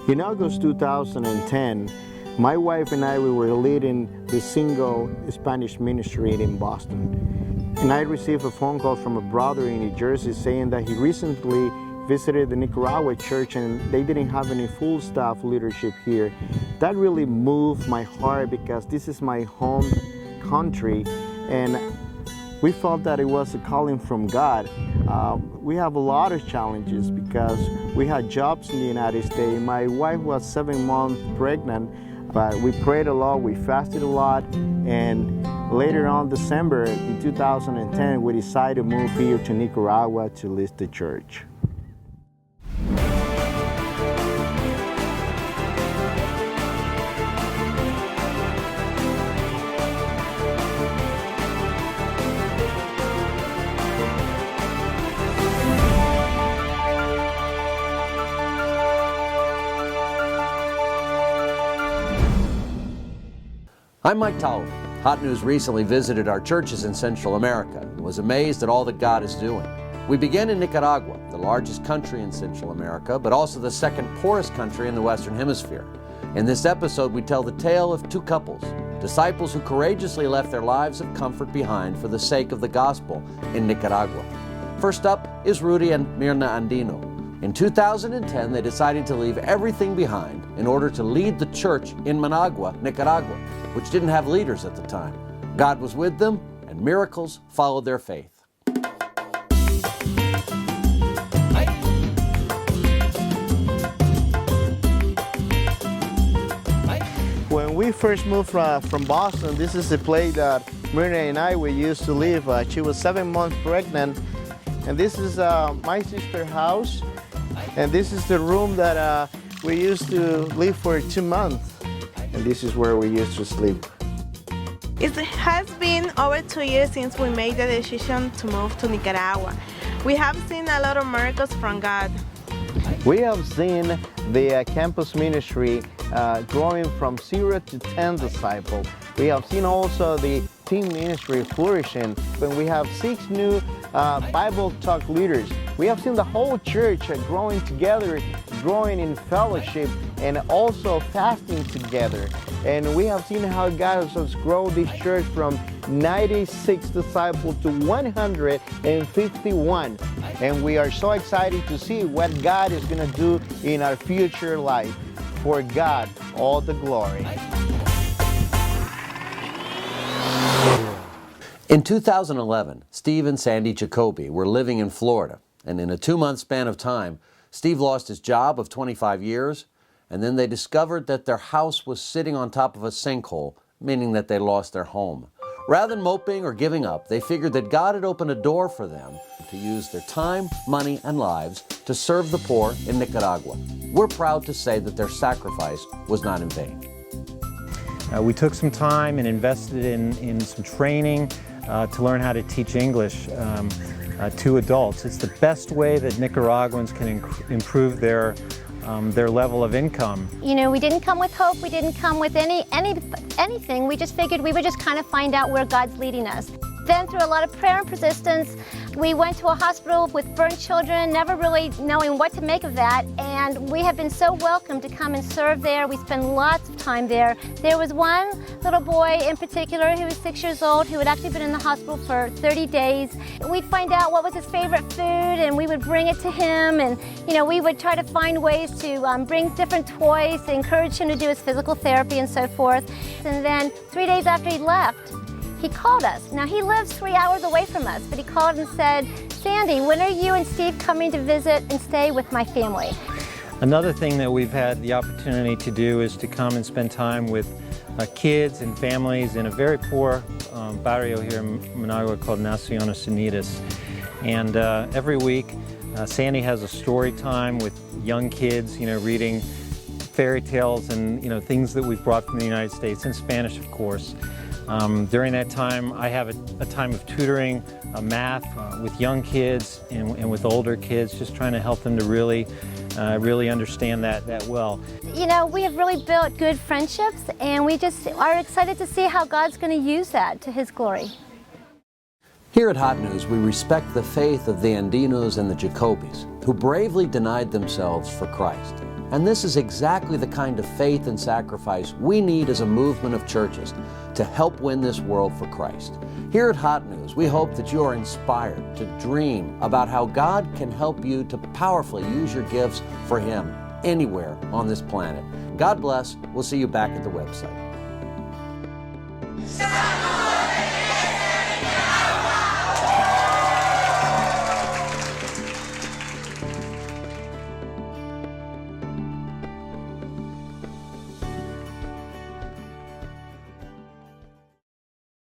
In August 2010, my wife and I, we were leading the single Spanish ministry in Boston. And I received a phone call from a brother in New Jersey saying that he recently visited the Nicaragua church and they didn't have any full staff leadership here. That really moved my heart because this is my home country and we felt that it was a calling from God. We have a lot of challenges because we had jobs in the United States. My wife was 7 months pregnant, but we prayed a lot, we fasted a lot, and later on December in 2010, we decided to move here to Nicaragua to lead the church. I'm Mike Towle. Hot News recently visited our churches in Central America and was amazed at all that God is doing. We began in Nicaragua, the largest country in Central America, but also the second poorest country in the Western Hemisphere. In this episode, we tell the tale of two couples, disciples who courageously left their lives of comfort behind for the sake of the gospel in Nicaragua. First up is Rudy and Mirna Andino. In 2010, they decided to leave everything behind in order to lead the church in Managua, Nicaragua, which didn't have leaders at the time. God was with them, and miracles followed their faith. When we first moved from Boston, this is the place that Mirna and I we used to live. She was 7 months pregnant, and this is my sister's house, and this is the room that we used to live for 2 months. And this is where we used to sleep. It has been over 2 years since we made the decision to move to Nicaragua. We have seen a lot of miracles from God. We have seen the campus ministry growing from 0 to 10 disciples. We have seen also the teen ministry flourishing, and we have 6 new Bible talk leaders. We have seen the whole church growing together, growing in fellowship, and also fasting together. And we have seen how God has grown this church from 96 disciples to 151. And we are so excited to see what God is going to do in our future life. For God, all the glory. In 2011, Steve and Sandy Jacoby were living in Florida, and in a 2-month span of time, Steve lost his job of 25 years, and then they discovered that their house was sitting on top of a sinkhole, meaning that they lost their home. Rather than moping or giving up, they figured that God had opened a door for them to use their time, money, and lives to serve the poor in Nicaragua. We're proud to say that their sacrifice was not in vain. We took some time and invested in some training to learn how to teach English to adults. It's the best way that Nicaraguans can improve their level of income. You know, we didn't come with hope, we didn't come with anything. We just figured we would just kind of find out where God's leading us. Then through a lot of prayer and persistence, we went to a hospital with burnt children, never really knowing what to make of that, and we have been so welcome to come and serve there. We spend lots of time there. There was one little boy in particular who was 6 years old who had actually been in the hospital for 30 days. We'd find out what was his favorite food and we would bring it to him, and you know, we would try to find ways to bring different toys to encourage him to do his physical therapy and so forth. And then 3 days after he left, he called us. Now he lives 3 hours away from us, but he called and said, "Sandy, when are you and Steve coming to visit and stay with my family?" Another thing that we've had the opportunity to do is to come and spend time with kids and families in a very poor barrio here in Managua called Naciones Unidas. And every week, Sandy has a story time with young kids, you know, reading fairy tales and, you know, things that we've brought from the United States, in Spanish, of course. During that time, I have a time of tutoring math with young kids and with older kids, just trying to help them to really understand that well. You know, we have really built good friendships, and we just are excited to see how God's going to use that to His glory. Here at Hot News, we respect the faith of the Andinos and the Jacobys, who bravely denied themselves for Christ. And this is exactly the kind of faith and sacrifice we need as a movement of churches to help win this world for Christ. Here at Hot News, we hope that you are inspired to dream about how God can help you to powerfully use your gifts for Him anywhere on this planet. God bless. We'll see you back at the website.